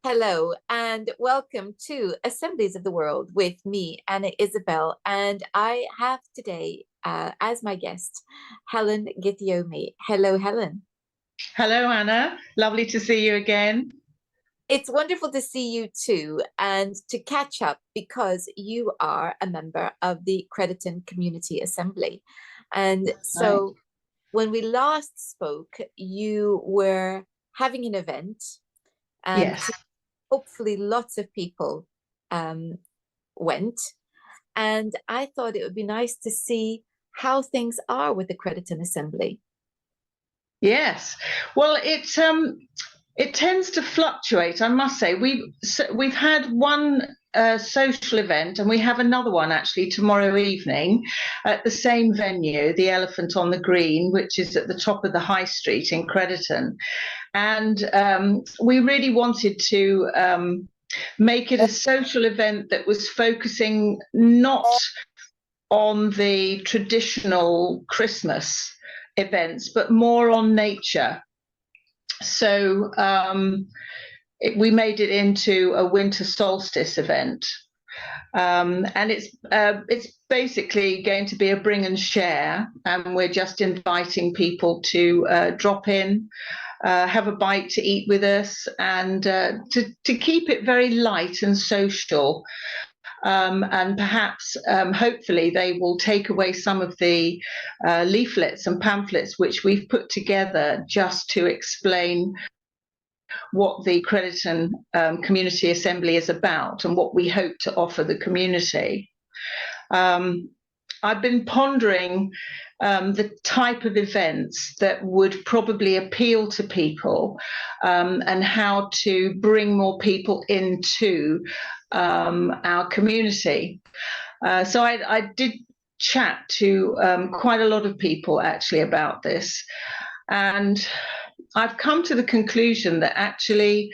Hello and welcome to Assemblies of the World with me, Anna Isabel. And I have today as my guest, Helen Githiomi. Hello, Helen. Hello, Anna. Lovely to see you again. It's wonderful to see you too and to catch up because you are a member of the Crediton Community Assembly. And Right. so when we last spoke, you were having an event and Yes. hopefully lots of people um, went. And I thought it would be nice to see how things are with the Crediton Assembly. Yes. Well, it tends to fluctuate, I must say. We've had one social event, and we have another one actually tomorrow evening at the same venue, the Elephant on the Green, which is at the top of the High Street in Crediton. And we really wanted to make it a social event that was focusing not on the traditional Christmas events, but more on nature. So we made it into a winter solstice event. And it's basically going to be a bring and share, and we're just inviting people to drop in, have a bite to eat with us, and to keep it very light and social. And perhaps, hopefully, they will take away some of the leaflets and pamphlets which we've put together just to explain what the Crediton Community Assembly is about and what we hope to offer the community. I've been pondering the type of events that would probably appeal to people, and how to bring more people into our community. So I did chat to quite a lot of people actually about this, and I've come to the conclusion that actually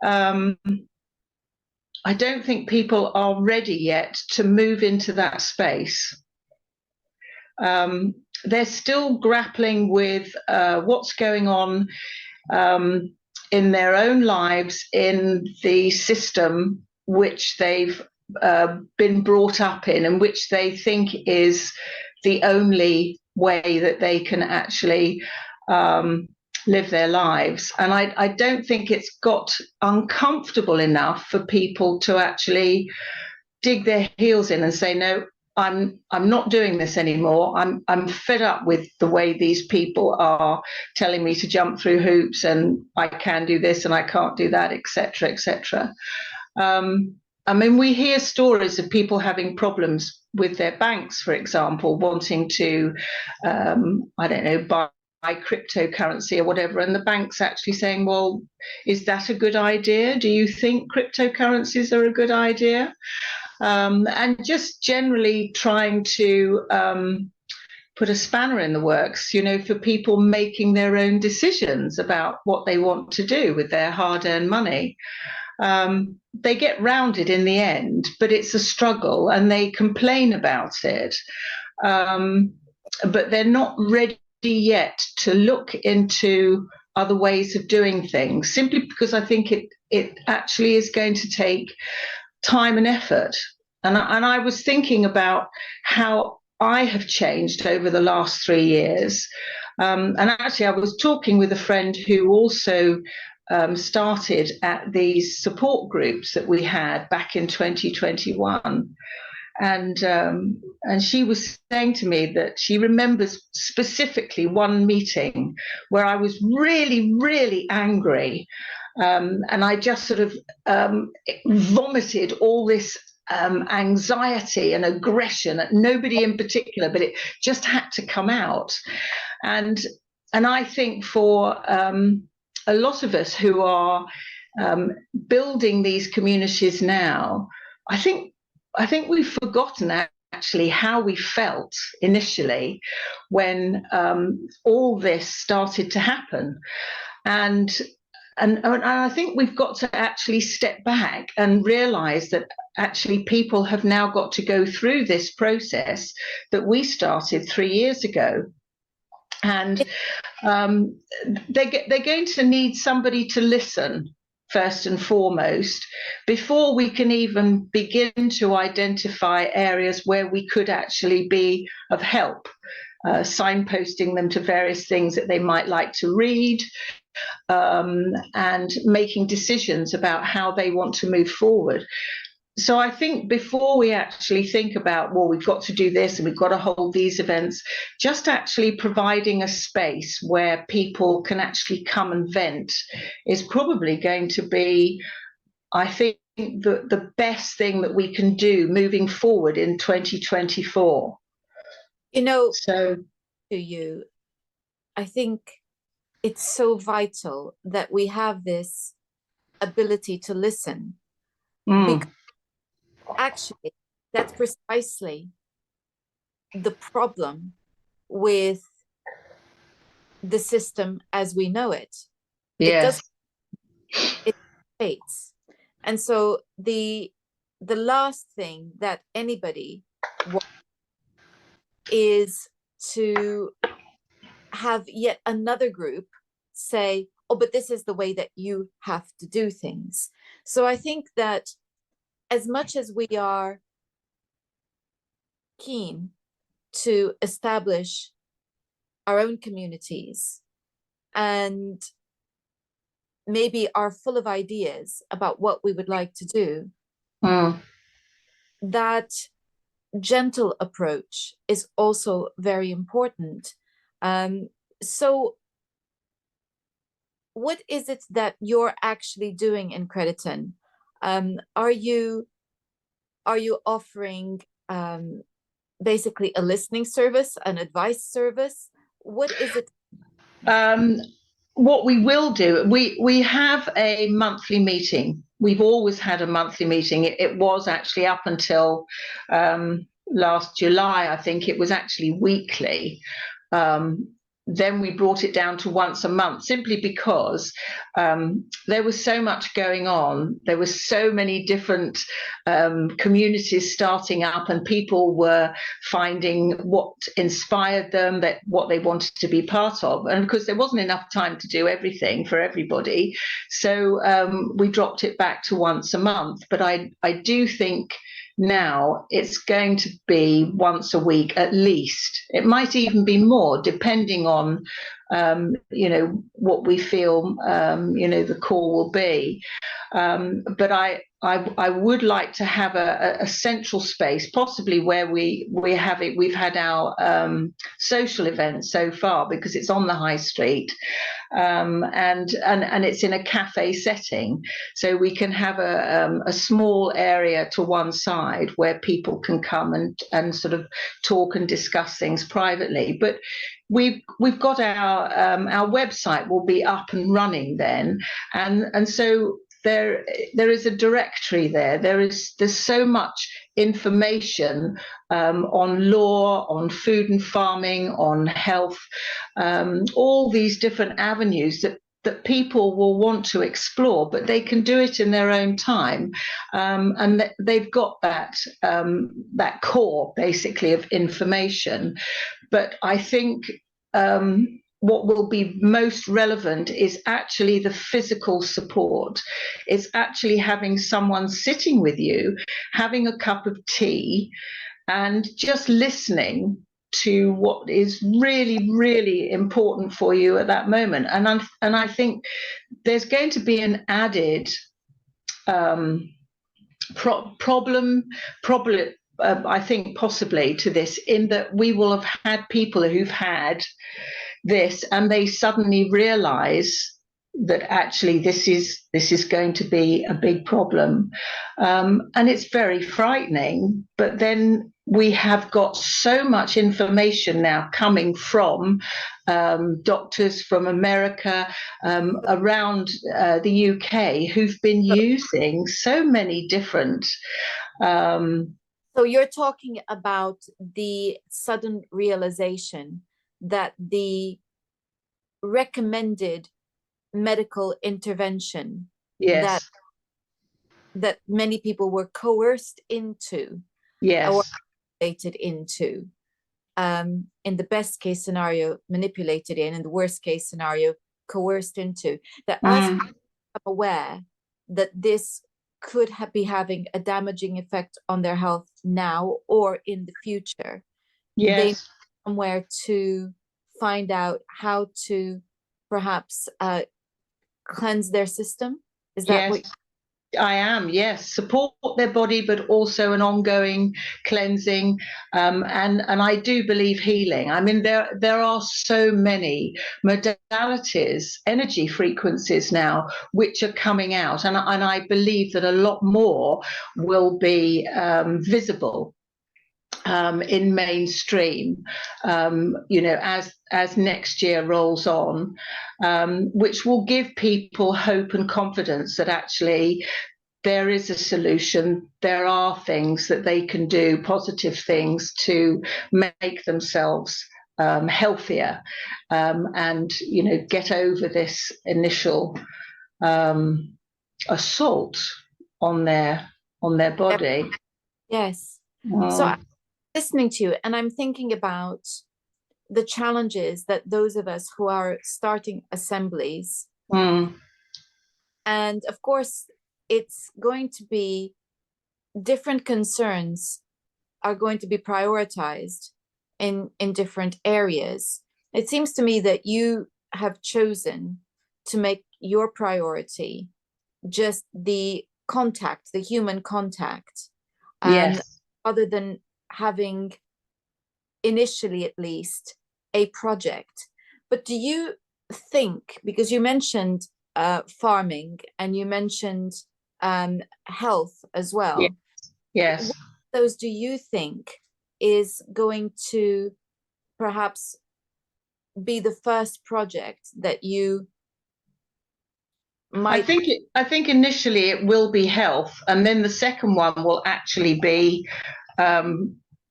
I don't think people are ready yet to move into that space. They're still grappling with what's going on in their own lives, in the system which they've been brought up in, and which they think is the only way that they can actually live their lives. And I don't think it's got uncomfortable enough for people to actually dig their heels in and say, no, I'm not doing this anymore. I'm fed up with the way these people are telling me to jump through hoops, and I can do this and I can't do that, etc., etc. I mean, we hear stories of people having problems with their banks, for example, wanting to, I don't know, buy cryptocurrency or whatever, and the bank's actually saying, well, is that a good idea? Do you think cryptocurrencies are a good idea? And just generally trying to put a spanner in the works, for people making their own decisions about what they want to do with their hard-earned money. They get round it in the end, but it's a struggle, and they complain about it. But they're not ready yet to look into other ways of doing things, simply because I think it actually is going to take time and effort. And I was thinking about how I have changed over the last 3 years. And actually, I was talking with a friend who also started at these support groups that we had back in 2021. And she was saying to me that she remembers specifically one meeting where I was really, really angry. And I just sort of vomited all this anxiety and aggression at nobody in particular, but it just had to come out. And I think for a lot of us who are building these communities now, I think we've forgotten actually how we felt initially when all this started to happen. And I think we've got to actually step back and realize that actually people have now got to go through this process that we started 3 years ago. And they're going to need somebody to listen first and foremost, before we can even begin to identify areas where we could actually be of help, signposting them to various things that they might like to read, and making decisions about how they want to move forward. So I think before we actually think about, well, we've got to do this and we've got to hold these events, just actually providing a space where people can actually come and vent is probably going to be, I think, the best thing that we can do moving forward in 2024. So to you, I think it's so vital that we have this ability to listen, because actually that's precisely the problem with the system as we know it. Yes. It fades. And so the last thing that anybody wants is to have yet another group say, oh, but this is the way that you have to do things. So I think that as much as we are keen to establish our own communities and maybe are full of ideas about what we would like to do, that gentle approach is also very important. So what is it that you're actually doing in Crediton? Are you offering basically a listening service, an advice service? What is it? What we will do, we have a monthly meeting. We've always had a monthly meeting. It was actually up until last July, I think it was actually weekly. Then we brought it down to once a month, simply because there was so much going on. There were so many different communities starting up, and people were finding what inspired them, that what they wanted to be part of. And because there wasn't enough time to do everything for everybody, so we dropped it back to once a month. But I do think now it's going to be once a week at least. It might even be more, depending on what we feel the call will be. But I would like to have a central space, possibly where we have it. We've had our social events so far because it's on the high street, and it's in a cafe setting, so we can have a small area to one side where people can come and sort of talk and discuss things privately. But we've got our website will be up and running then, and so there is a directory there. There's so much information on law, on food and farming, on health, all these different avenues that people will want to explore, but they can do it in their own time, and they've got that core basically of information. But I think what will be most relevant is actually the physical support. It's actually having someone sitting with you, having a cup of tea, and just listening to what is really, really important for you at that moment. And I think there's going to be an added problem, I think, possibly to this, in that we will have had people who've had this and they suddenly realize that actually this is going to be a big problem, and it's very frightening. But then we have got so much information now coming from doctors from America, around the UK, who've been using so many different So you're talking about the sudden realization that the recommended medical intervention yes, that many people were coerced into, yes, or manipulated into, in the best case scenario manipulated in the worst case scenario coerced into, that as I'm aware, that this could be having a damaging effect on their health now or in the future, they need Yes. somewhere to find out how to perhaps cleanse their system. Is that Yes. what? I am, yes. Support their body, but also an ongoing cleansing, and I do believe healing. I mean, there are so many modalities, energy frequencies now, which are coming out, and I believe that a lot more will be visible in mainstream, as next year rolls on, which will give people hope and confidence that actually there is a solution. There are things that they can do, positive things to make themselves healthier, and get over this initial assault on their body. Yes. So I'm listening to you, and I'm thinking about the challenges that those of us who are starting assemblies, and of course, it's going to be different concerns are going to be prioritized in different areas. It seems to me that you have chosen to make your priority just the contact, the human contact, Yes. other than having, initially at least, a project. But do you think, because you mentioned farming and you mentioned health as well, Yes. what of those do you think is going to perhaps be the first project that you might? I think initially it will be health, and then the second one will actually be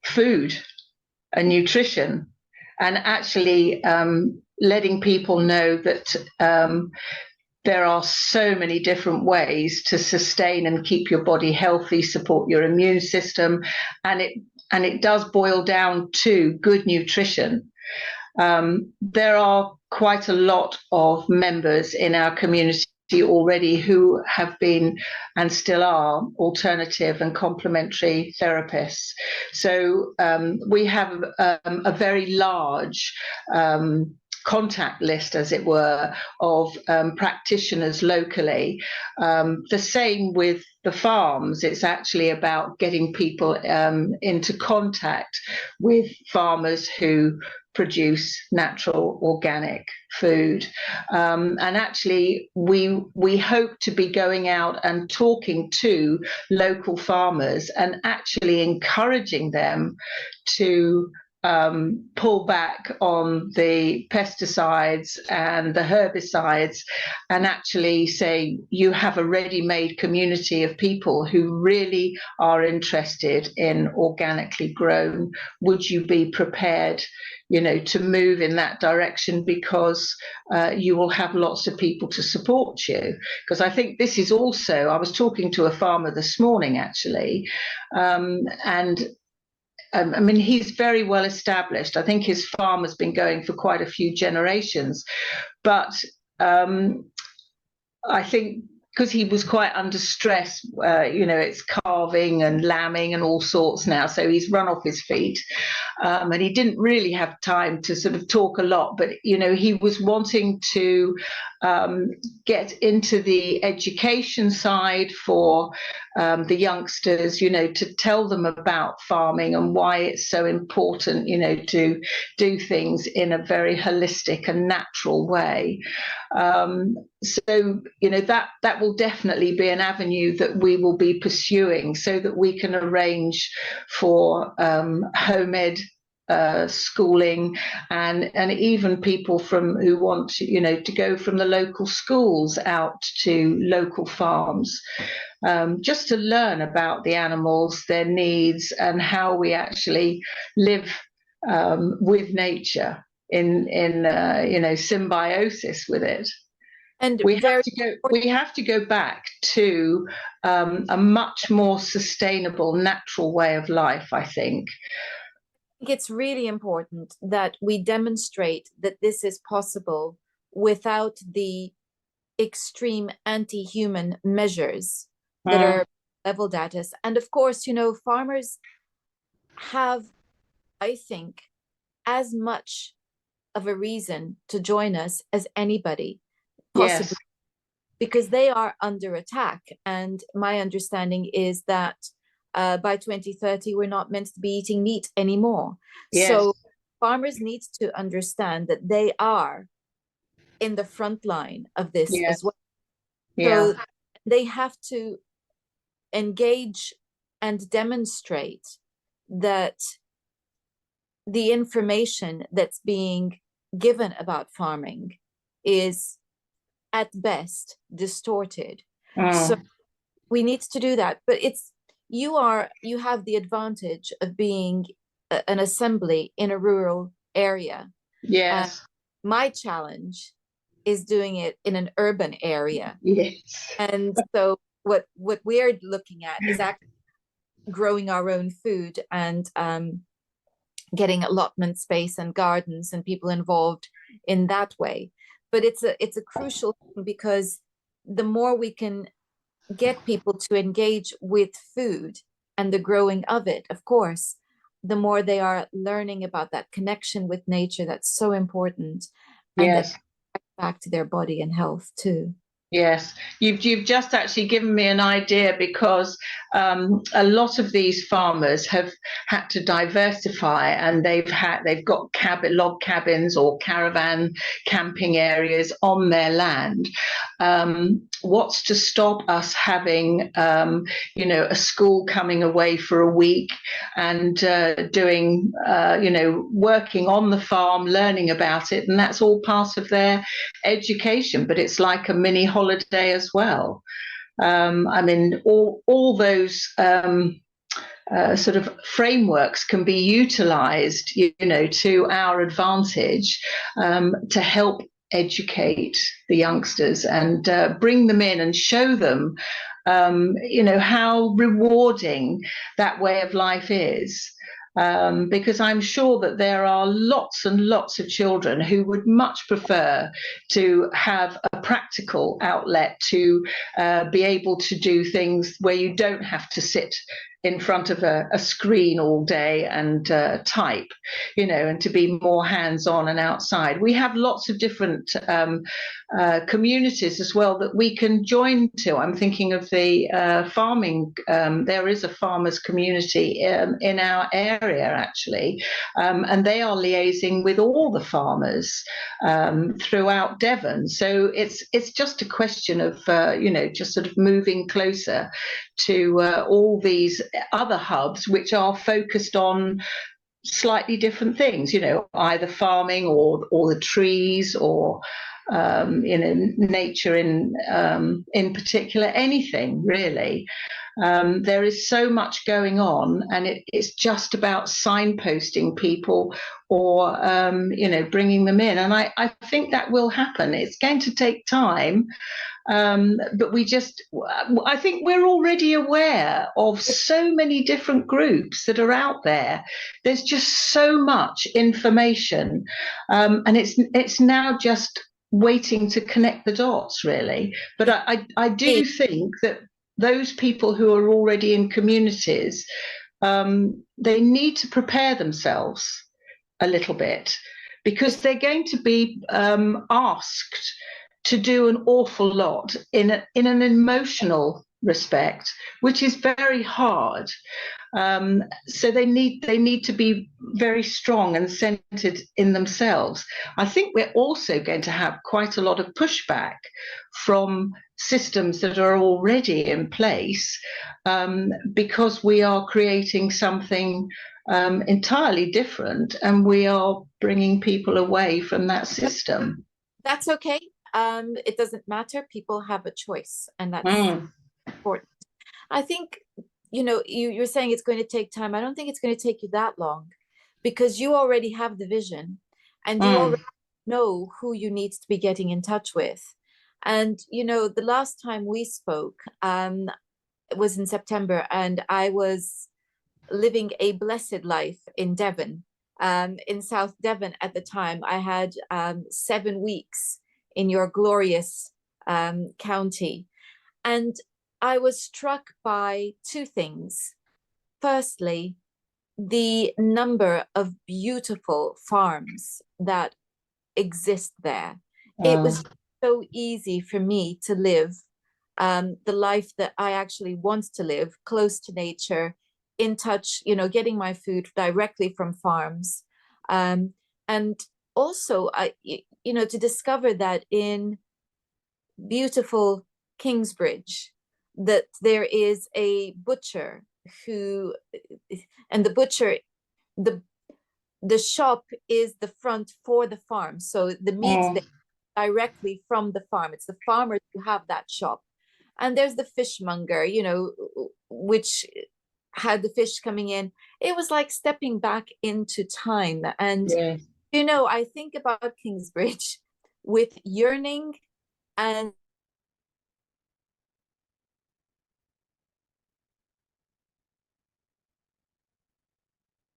food and nutrition, and actually letting people know that there are so many different ways to sustain and keep your body healthy, support your immune system, and it does boil down to good nutrition. There are quite a lot of members in our community already who have been and still are alternative and complementary therapists. So we have a very large contact list, as it were, of practitioners locally. The same with the farms. It's actually about getting people into contact with farmers who produce natural organic food, and actually we hope to be going out and talking to local farmers and actually encouraging them to pull back on the pesticides and the herbicides, and actually say, you have a ready-made community of people who really are interested in organically grown. Would you be prepared, to move in that direction, because you will have lots of people to support you? Because I think this is also, I was talking to a farmer this morning, actually, and I mean, he's very well established. I think his farm has been going for quite a few generations. But I think because he was quite under stress, it's calving and lambing and all sorts now. So he's run off his feet, and he didn't really have time to sort of talk a lot. But, he was wanting to get into the education side for the youngsters, to tell them about farming and why it's so important, to do things in a very holistic and natural way. So, that will definitely be an avenue that we will be pursuing, so that we can arrange for home ed schooling, and even people who want to go from the local schools out to local farms, just to learn about the animals, their needs, and how we actually live with nature in symbiosis with it. And we have to go back to a much more sustainable, natural way of life, I think. It's really important that we demonstrate that this is possible without the extreme anti-human measures that are leveled at us. And of course, you know, farmers have, I think, as much of a reason to join us as anybody, possibly, Yes. because they are under attack. And my understanding is that by 2030, we're not meant to be eating meat anymore. Yes. So farmers need to understand that they are in the front line of this Yes. as well. Yeah. So they have to engage and demonstrate that the information that's being given about farming is at best distorted. So we need to do that. But you have the advantage of being an assembly in a rural area. Yes. My challenge is doing it in an urban area. Yes. And so what we're looking at is actually growing our own food and getting allotment space and gardens and people involved in that way. But it's a crucial thing, because the more we can get people to engage with food and the growing of it, of course, the more they are learning about that connection with nature that's so important, and Yes. that back to their body and health too. Yes, you've just actually given me an idea, because a lot of these farmers have had to diversify, and they've got log cabins or caravan camping areas on their land. What's to stop us having a school coming away for a week and doing working on the farm, learning about it, and that's all part of their education, but it's like a mini holiday as well. I mean, all those sort of frameworks can be utilized, to our advantage, to help educate the youngsters and bring them in and show them, how rewarding that way of life is. Because I'm sure that there are lots and lots of children who would much prefer to have a practical outlet to be able to do things where you don't have to sit in front of a screen all day and type, and to be more hands-on and outside. We have lots of different communities as well that we can join to. I'm thinking of the farming. There is a farmers community in our area, actually, and they are liaising with all the farmers throughout Devon. So it's just a question of just sort of moving closer to all these other hubs which are focused on slightly different things, either farming or the trees, or nature in particular, anything really. There is so much going on, and it's just about signposting people, or bringing them in, and I think that will happen. It's going to take time, but I think we're already aware of so many different groups that are out there. There's just so much information, and it's now just waiting to connect the dots, really. But I do think that those people who are already in communities, they need to prepare themselves a little bit, because they're going to be asked to do an awful lot in an emotional respect, which is very hard. So they need to be very strong and centered in themselves. I think we're also going to have quite a lot of pushback from systems that are already in place, because we are creating something entirely different, and we are bringing people away from that system. That's okay. It doesn't matter. People have a choice, and that's important. I think, you're saying it's going to take time. I don't think it's going to take you that long, because you already have the vision, and you already know who you need to be getting in touch with. And, the last time we spoke was in September, and I was living a blessed life in Devon, in South Devon at the time. I had 7 weeks in your glorious county. And I was struck by two things. Firstly, the number of beautiful farms that exist there. It was so easy for me to live the life that I actually want to live, close to nature, in touch, getting my food directly from farms. And also, to discover that in beautiful Kingsbridge, that there is a butcher who, and the shop is the front for the farm. So the meat's there directly from the farm. It's the farmers who have that shop. And there's the fishmonger, which had the fish coming in. It was like stepping back into time. And, I think about Kingsbridge with yearning and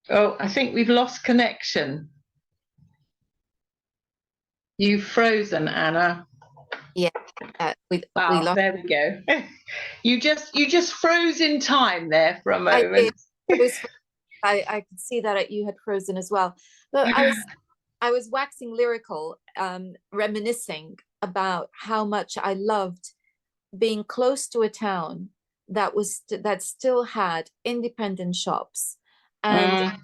Oh, I think we've lost connection. You've frozen, Anna. Yeah, we lost. There we go. You just froze in time there for a moment. I could see that you had frozen as well. But I was waxing lyrical, reminiscing about how much I loved being close to a town that still had independent shops and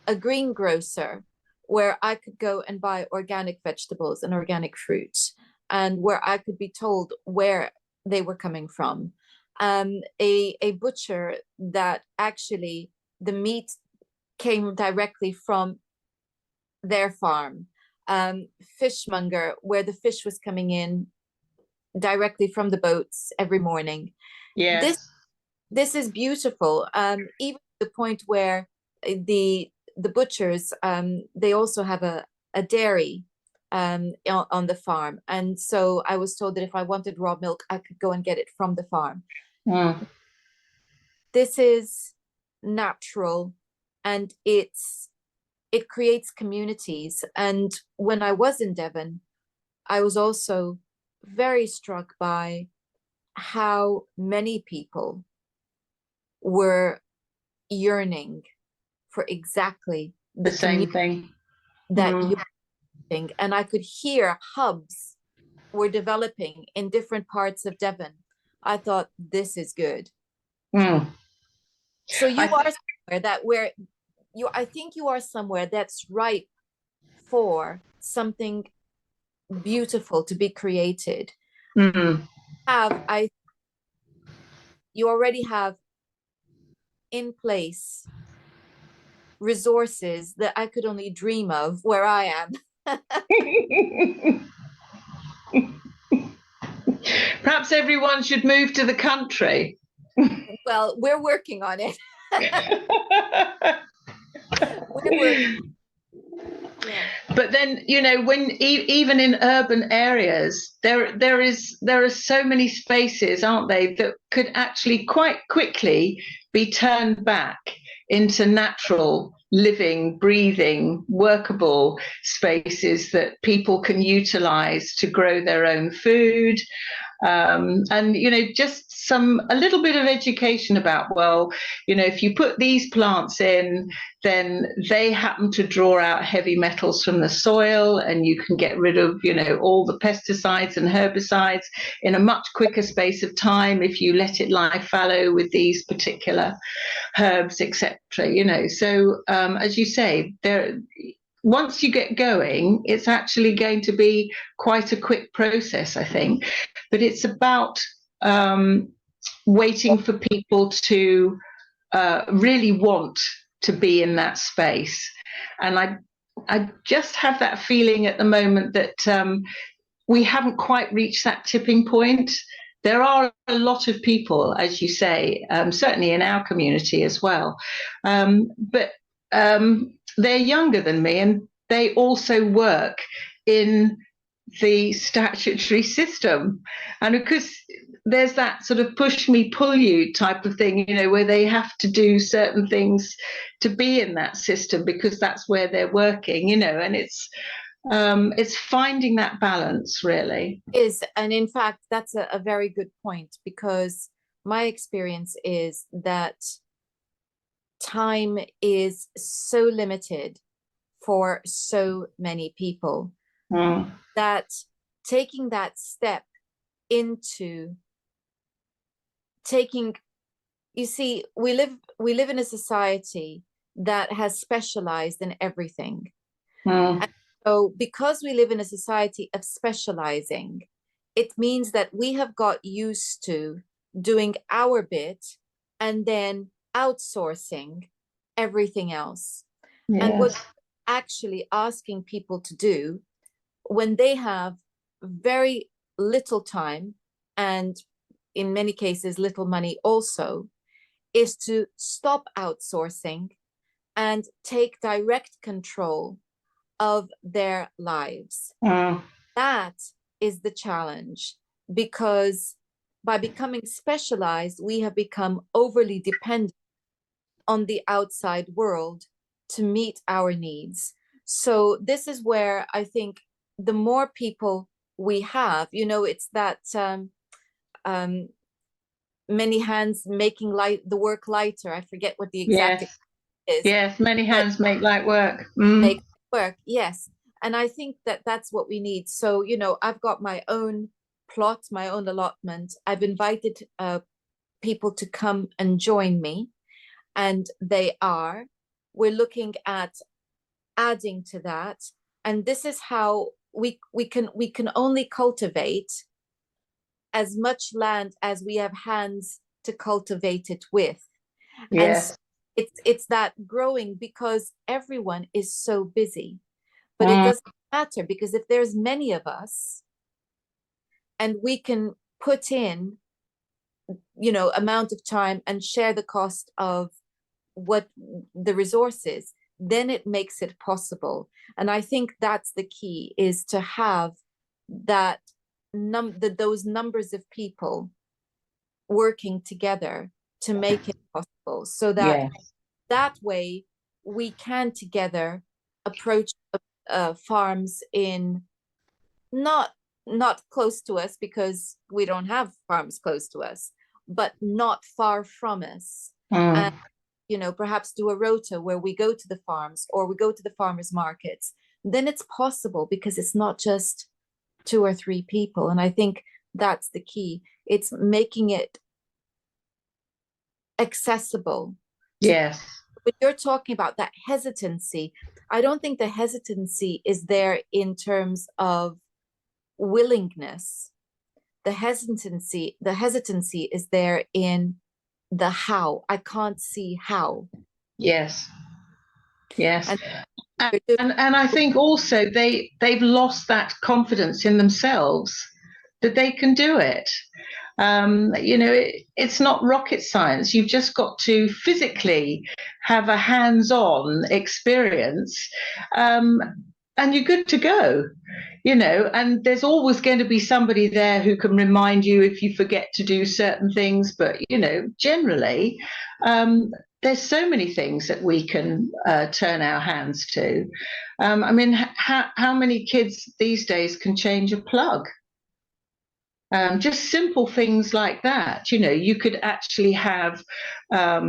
a greengrocer where I could go and buy organic vegetables and organic fruits, and where I could be told where they were coming from. A butcher that actually the meat came directly from their farm. Fishmonger, where the fish was coming in directly from the boats every morning. Yes. This is beautiful. Even to the point where the butchers, they also have a dairy on the farm. And so I was told that if I wanted raw milk, I could go and get it from the farm. This is natural, and it creates communities. And when I was in Devon, I was also very struck by how many people were yearning for exactly the same thing that you're doing. And I could hear hubs were developing in different parts of Devon. I thought, this is good. So you are somewhere I think you are somewhere that's ripe for something beautiful to be created. You already have in place resources that I could only dream of where I am. Perhaps everyone should move to the country. Well, we're working on it. We're working. Yeah. But then, when even in urban areas, there are so many spaces, aren't they, that could actually quite quickly be turned back into natural, living, breathing, workable spaces that people can utilize to grow their own food. And just a little bit of education about, if you put these plants in, then they happen to draw out heavy metals from the soil, and you can get rid of all the pesticides and herbicides in a much quicker space of time if you let it lie fallow with these particular herbs, etc. So as you say, once you get going, it's actually going to be quite a quick process, I think. But it's about waiting for people to really want to be in that space. And I just have that feeling at the moment that we haven't quite reached that tipping point. There are a lot of people, as you say, certainly in our community as well. But they're younger than me, and they also work in the statutory system. And because there's that sort of push me, pull you type of thing, where they have to do certain things to be in that system because that's where they're working, and it's It's finding that balance, really. And in fact, that's a very good point, because my experience is that time is so limited for so many people that taking that step into taking, you see, we live in a society that has specialized in everything. And so because we live in a society of specializing, it means that we have got used to doing our bit and then outsourcing everything else. Yes. And what actually asking people to do when they have very little time, and in many cases little money also, is to stop outsourcing and take direct control of their lives. That is the challenge, because by becoming specialized, we have become overly dependent on the outside world to meet our needs. So this is where I think the more people we have, it's that many hands making the work lighter. I forget what the exact is. Yes, many hands make light work. Make work, yes. And I think that that's what we need. So, I've got my own plot, my own allotment. I've invited people to come and join me, and we're looking at adding to that. And this is how we can only cultivate as much land as we have hands to cultivate it with. Yes. And it's that growing, because everyone is so busy. But it doesn't matter, because if there's many of us and we can put in, amount of time and share the cost of what the resources, then it makes it possible. And I think that's the key, is to have that those numbers of people working together to make it possible, so that that way we can together approach farms in not close to us, because we don't have farms close to us, but not far from us. And perhaps do a rota where we go to the farms or we go to the farmers markets. Then it's possible, because it's not just 2 or 3 people. And I think that's the key. It's making it accessible. Yes. But you're talking about that hesitancy. I don't think the hesitancy is there in terms of willingness. The hesitancy is there in the how. I can't see how. Yes. And I think also they've lost that confidence in themselves that they can do it. It's not rocket science. You've just got to physically have a hands-on experience, and you're good to go. And there's always going to be somebody there who can remind you if you forget to do certain things. But generally, there's so many things that we can turn our hands to. How many kids these days can change a plug? Just simple things like that. You could actually have a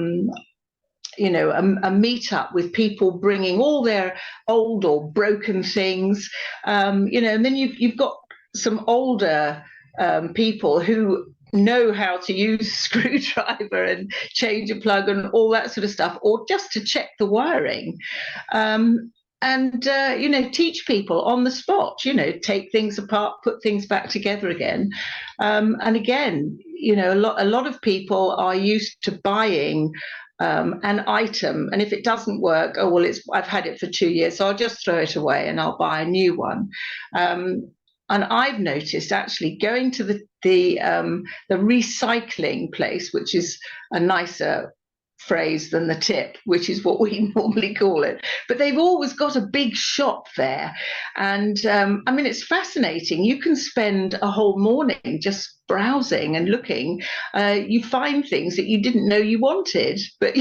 meetup with people bringing all their old or broken things, and then you've got some older people who know how to use a screwdriver and change a plug and all that sort of stuff, or just to check the wiring. And teach people on the spot, take things apart, put things back together again. And again, a lot of people are used to buying an item, and if it doesn't work, I've had it for 2 years, so I'll just throw it away and I'll buy a new one. And I've noticed, actually, going to the recycling place, which is a nicer phrase than the tip, which is what we normally call it, but they've always got a big shop there. And it's fascinating. You can spend a whole morning just browsing and looking. You find things that you didn't know you wanted, but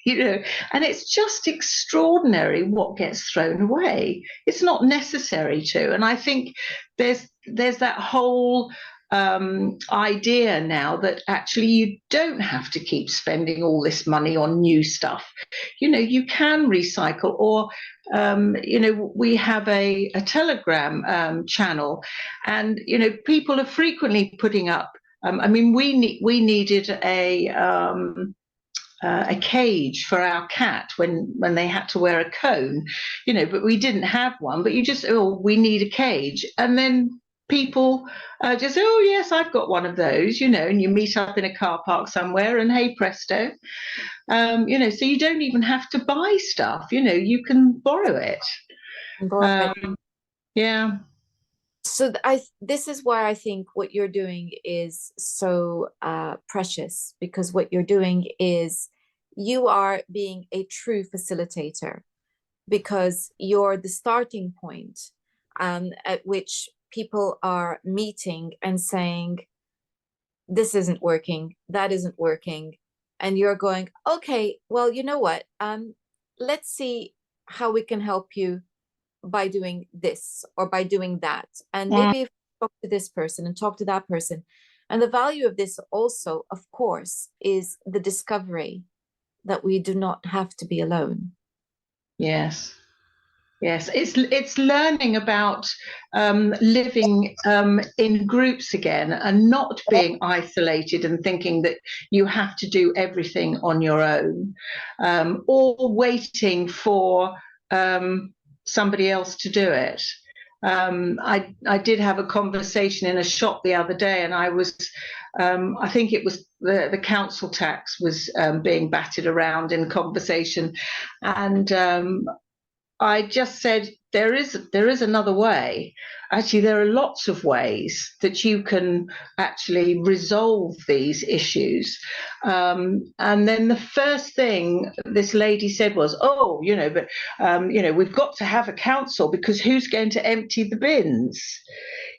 And it's just extraordinary what gets thrown away. It's not necessary to. And I think there's that whole idea now that actually you don't have to keep spending all this money on new stuff. You can recycle, or we have a Telegram channel, and people are frequently putting up. We needed a cage for our cat when they had to wear a cone, but we didn't have one. But we need a cage, and then people just say, oh yes, I've got one of those, and you meet up in a car park somewhere, and hey presto, so you don't even have to buy stuff. You can borrow it. Yeah. So this is why I think what you're doing is so precious, because what you're doing is you are being a true facilitator, because you're the starting point at which people are meeting and saying, this isn't working, that isn't working. And you're going, okay, well, you know what? Let's see how we can help you by doing this or by doing that. And maybe if you talk to this person and talk to that person. And the value of this also, of course, is the discovery that we do not have to be alone. Yes. It's learning about living in groups again, and not being isolated and thinking that you have to do everything on your own, or waiting for somebody else to do it. I did have a conversation in a shop the other day, and I think it was the council tax was being batted around in conversation, and I just said, there is another way. Actually, there are lots of ways that you can actually resolve these issues. And then the first thing this lady said was, we've got to have a council, because who's going to empty the bins?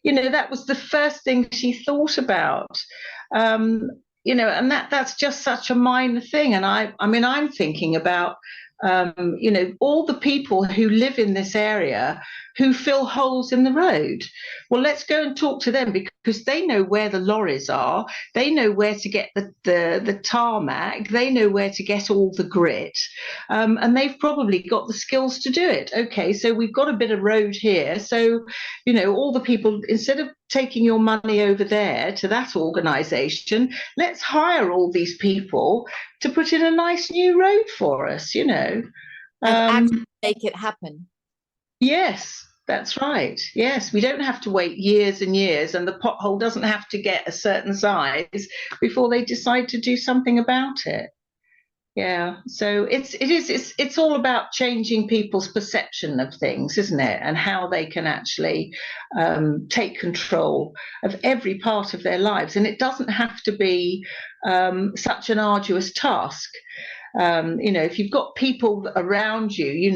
That was the first thing she thought about. And that's just such a minor thing. And I'm thinking about all the people who live in this area who fill holes in the road. Well, let's go and talk to them, because they know where the lorries are, they know where to get the tarmac, they know where to get all the grit, and they've probably got the skills to do it. Okay, so we've got a bit of road here, so all the people, instead of taking your money over there to that organisation, let's hire all these people to put in a nice new road for us, and actually make it happen. Yes, that's right. Yes, we don't have to wait years and years, and the pothole doesn't have to get a certain size before they decide to do something about it. Yeah, so it's all about changing people's perception of things, isn't it? And how they can actually take control of every part of their lives. And it doesn't have to be such an arduous task. If you've got people around you,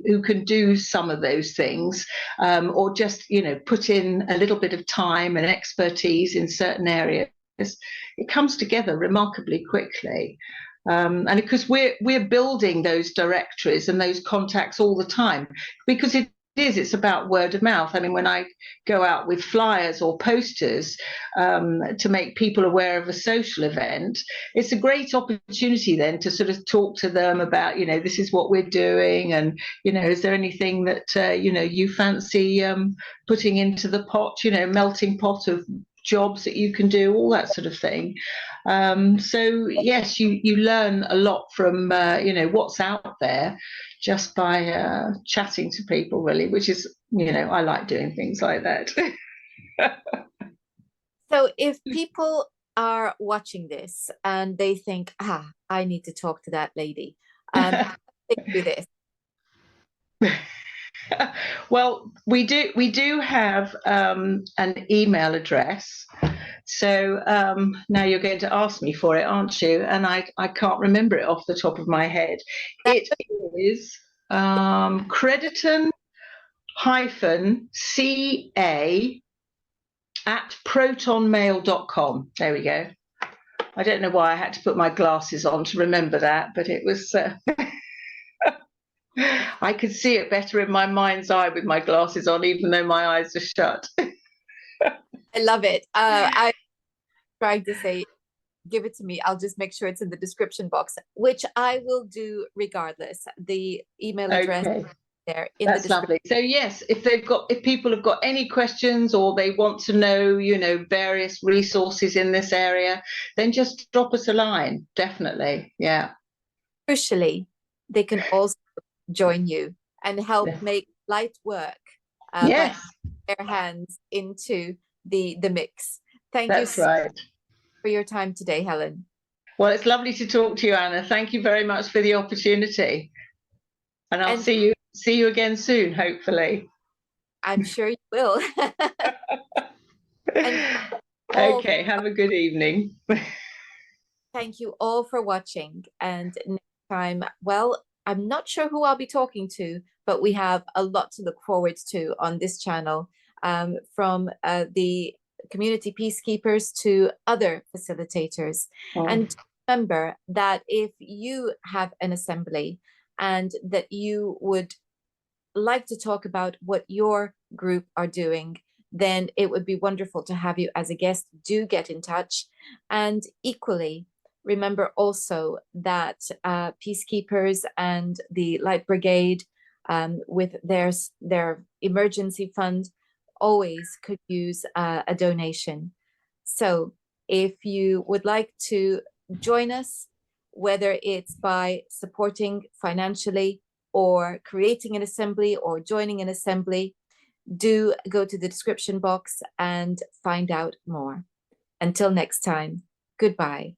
who can do some of those things, or just, put in a little bit of time and expertise in certain areas, it comes together remarkably quickly. And because we're building those directories and those contacts all the time, because it's about word of mouth. I mean, when I go out with flyers or posters to make people aware of a social event, it's a great opportunity then to sort of talk to them about, this is what we're doing, and is there anything that you fancy putting into the pot, melting pot of jobs that you can do, all that sort of thing. So yes, you learn a lot from what's out there just by chatting to people, really, which is, I like doing things like that. So if people are watching this and they think, I need to talk to that lady, they do this. Well, we do have an email address. So now you're going to ask me for it, aren't you? And I can't remember it off the top of my head. It is crediton-ca @protonmail.com. There we go. I don't know why I had to put my glasses on to remember that, but it was. I could see it better in my mind's eye with my glasses on, even though my eyes are shut. I love it. I tried to say, give it to me. I'll just make sure it's in the description box, which I will do regardless. The email address Okay. there in the That's description. lovely. So yes, if people have got any questions or they want to know, various resources in this area, then just drop us a line. Definitely. Yeah. Crucially, they can also join you and help Yes. make light work by Yes, their hands into the mix. Thank you that's so right. for your time today, Helen. Well, it's lovely to talk to you, Anna. Thank you very much for the opportunity. And I'll And see you again soon, hopefully. I'm sure you will. And all, Okay, have a good evening. thank you all for watching. And next time, well, I'm not sure who I'll be talking to, but we have a lot to look forward to on this channel, from the community peacekeepers to other facilitators. Oh, And remember that if you have an assembly and that you would like to talk about what your group are doing, then it would be wonderful to have you as a guest. Do get in touch. And equally, remember also that peacekeepers and the Light Brigade, with their emergency fund, always could use a donation. So if you would like to join us, whether it's by supporting financially or creating an assembly or joining an assembly, do go to the description box and find out more. Until next time, goodbye.